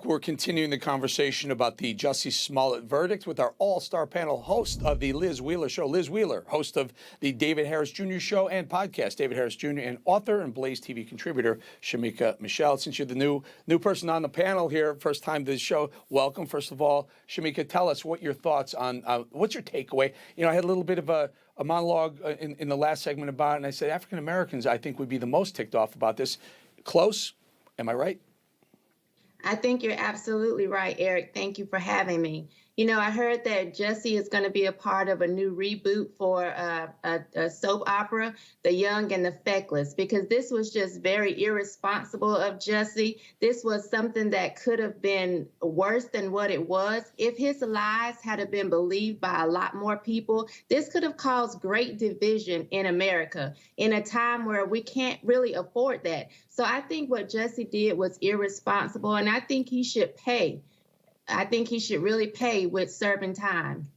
We're continuing the conversation about the Jussie Smollett verdict with our all-star panel host of the Liz Wheeler Show, Liz Wheeler, host of the David Harris Jr. Show and podcast, David Harris Jr., and author and Blaze TV contributor, Shemeka Michelle. Since you're the new person on the panel here, first time to the show, welcome. First of all, Shemeka, tell us what your thoughts on, what's your takeaway? You know, I had a little bit of a monologue in the last segment about it, and I said African Americans, I think, would be the most ticked off about this. Close, am I right? I think you're absolutely right, Eric. Thank you for having me. You know, I heard that Jussie is going to be a part of a new reboot for a soap opera, The Young and the Feckless, because this was just very irresponsible of Jussie. This was something that could have been worse than what it was. If his lies had been believed by a lot more people, this could have caused great division in America in a time where we can't really afford that. So I think what Jussie did was irresponsible, and I think he should pay. I think he should really pay with serving time.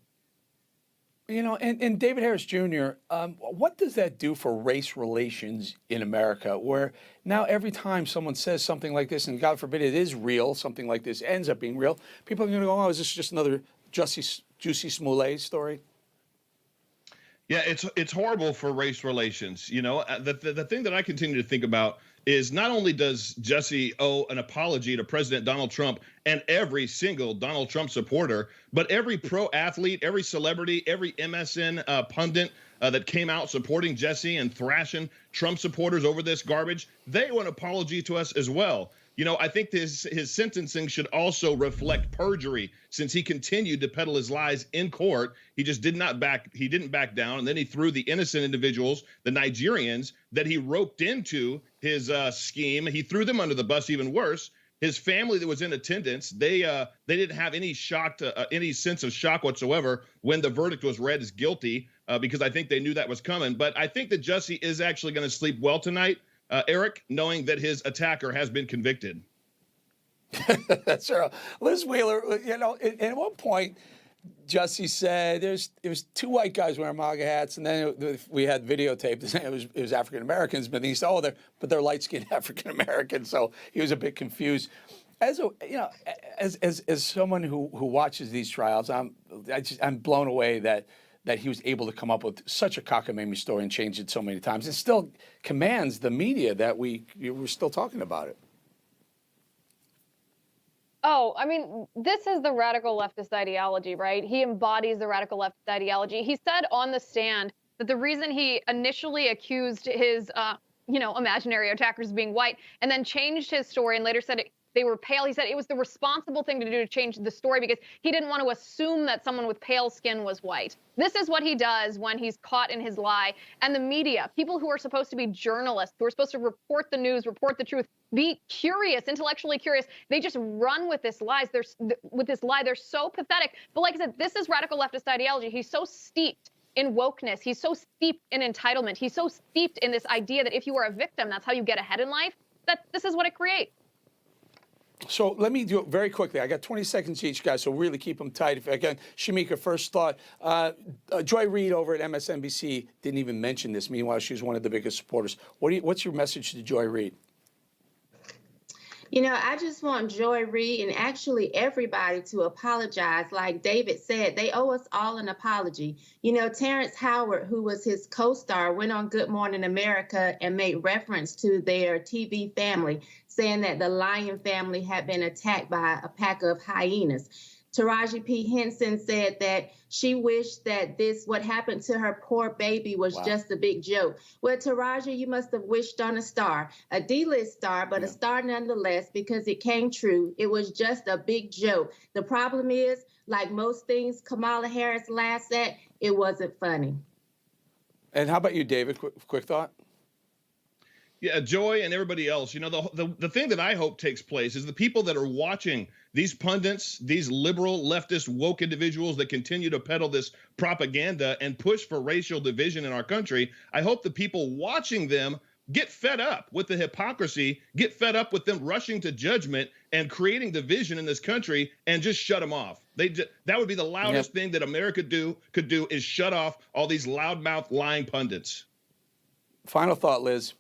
You know, and David Harris Jr., what does that do for race relations in America, where now every time someone says something like this, and God forbid it is real, something like this ends up being real, people are going to go, oh, is this just another Jussie Smollett story? Yeah, it's horrible for race relations. You know, the thing that I continue to think about is not only does Jussie owe an apology to President Donald Trump and every single Donald Trump supporter, but every pro athlete, every celebrity, every MSN pundit that came out supporting Jussie and thrashing Trump supporters over this garbage, they owe an apology to us as well. You know, I think his sentencing should also reflect perjury, since he continued to peddle his lies in court. He just didn't back down, and then he threw the innocent individuals, the Nigerians that he roped into his scheme. He threw them under the bus. Even worse, his family that was in attendance, they didn't have any any sense of shock whatsoever when the verdict was read as guilty, because I think they knew that was coming. But I think that Jussie is actually going to sleep well tonight, Eric, knowing that his attacker has been convicted. That's right. Liz Wheeler, you know, at one point, Jussie said it was two white guys wearing MAGA hats, and then we had videotaped. It was African Americans, but he said, they're light-skinned African Americans. So he was a bit confused. As someone who watches these trials, I'm blown away that he was able to come up with such a cockamamie story and change it so many times. It still commands the media that we're still talking about it. Oh, I mean, this is the radical leftist ideology, right? He embodies the radical leftist ideology. He said on the stand that the reason he initially accused his, imaginary attackers of being white, and then changed his story and later said they were pale. He said it was the responsible thing to do to change the story because he didn't want to assume that someone with pale skin was white. This is what he does when he's caught in his lie. And the media, people who are supposed to be journalists, who are supposed to report the news, report the truth, be curious, intellectually curious, they just run with this lie. They're so pathetic. But like I said, this is radical leftist ideology. He's so steeped in wokeness. He's so steeped in entitlement. He's so steeped in this idea that if you are a victim, that's how you get ahead in life, that this is what it creates. So let me do it very quickly. I got 20 seconds each, guys, so really keep them tight. If again, Shemeka, first thought. Joy Reid over at MSNBC didn't even mention this. Meanwhile, she was one of the biggest supporters. What's your message to Joy Reid? You know, I just want Joy Reid and actually everybody to apologize. Like David said, they owe us all an apology. You know, Terrence Howard, who was his co-star, went on Good Morning America and made reference to their TV family, saying that the Lyon family had been attacked by a pack of hyenas. Taraji P. Henson said that she wished that what happened to her poor baby was just a big joke. Well, Taraji, you must have wished on a star, a D-list star, but a star nonetheless, because it came true. It was just a big joke. The problem is, like most things Kamala Harris laughs at, it wasn't funny. And how about you, David? Quick thought? Yeah, Joy and everybody else, you know, the thing that I hope takes place is the people that are watching these pundits, these liberal, leftist, woke individuals that continue to peddle this propaganda and push for racial division in our country. I hope the people watching them get fed up with the hypocrisy, get fed up with them rushing to judgment and creating division in this country, and just shut them off. That would be the loudest thing that America could do is shut off all these loudmouth lying pundits. Final thought, Liz.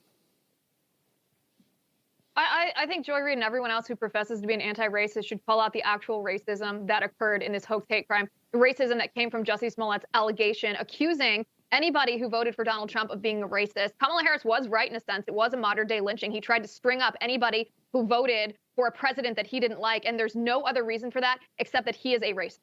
I I think Joy Reid and everyone else who professes to be an anti-racist should call out the actual racism that occurred in this hoax hate crime, the racism that came from Jussie Smollett's allegation accusing anybody who voted for Donald Trump of being a racist. Kamala Harris was right in a sense. It was a modern-day lynching. He tried to string up anybody who voted for a president that he didn't like, and there's no other reason for that except that he is a racist.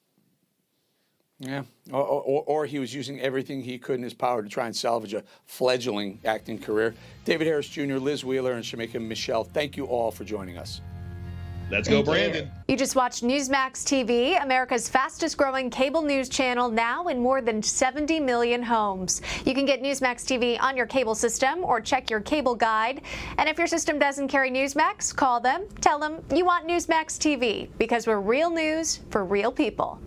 Yeah, or he was using everything he could in his power to try and salvage a fledgling acting career. David Harris Jr., Liz Wheeler, and Shemeka Michelle, thank you all for joining us. Let's go, Brandon. You just watched Newsmax TV, America's fastest growing cable news channel, now in more than 70 million homes. You can get Newsmax TV on your cable system or check your cable guide. And if your system doesn't carry Newsmax, call them, tell them you want Newsmax TV, because we're real news for real people.